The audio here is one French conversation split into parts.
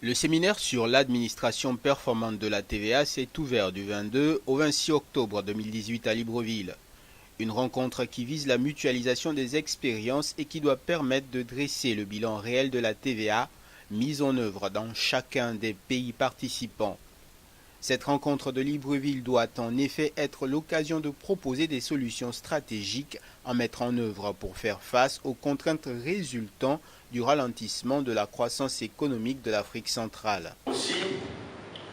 Le séminaire sur l'administration performante de la TVA s'est ouvert du 22 au 26 octobre 2018 à Libreville. Une rencontre qui vise la mutualisation des expériences et qui doit permettre de dresser le bilan réel de la TVA mise en œuvre dans chacun des pays participants. Cette rencontre de Libreville doit en effet être l'occasion de proposer des solutions stratégiques à mettre en œuvre pour faire face aux contraintes résultant du ralentissement de la croissance économique de l'Afrique centrale. Aussi,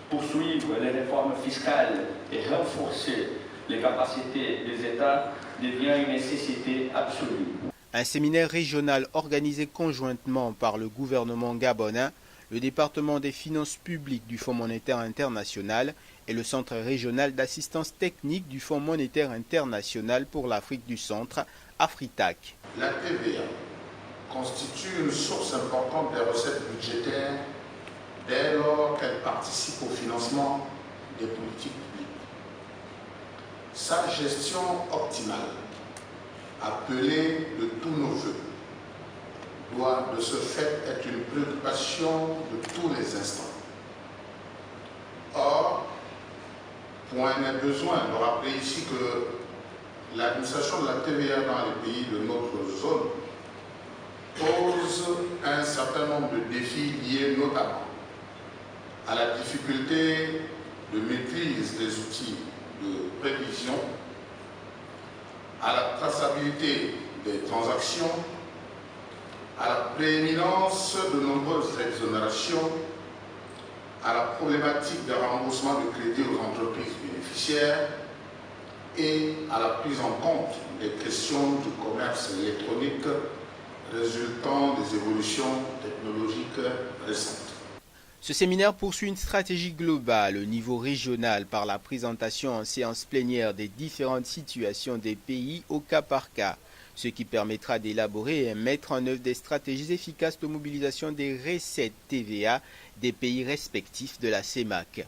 poursuivre les réformes fiscales et renforcer les capacités des États devient une nécessité absolue. Un séminaire régional organisé conjointement par le gouvernement gabonais, le département des finances publiques du Fonds monétaire international et le centre régional d'assistance technique du Fonds monétaire international pour l'Afrique du Centre, Afritac. La TVA constitue une source importante des recettes budgétaires dès lors qu'elle participe au financement des politiques publiques. Sa gestion optimale, appelée de tous nos vœux, doit de ce fait être une préoccupation de tous les instants. Or, point n'est besoin de rappeler ici que l'administration de la TVA dans les pays de notre zone pose un certain nombre de défis liés notamment à la difficulté de maîtrise des outils de prévision, à la traçabilité des transactions, à la prééminence de nombreuses exonérations, à la problématique des remboursements de crédits aux entreprises bénéficiaires et à la prise en compte des questions du commerce électronique résultant des évolutions technologiques récentes. Ce séminaire poursuit une stratégie globale au niveau régional par la présentation en séance plénière des différentes situations des pays au cas par cas, ce qui permettra d'élaborer et mettre en œuvre des stratégies efficaces de mobilisation des recettes TVA des pays respectifs de la CEMAC.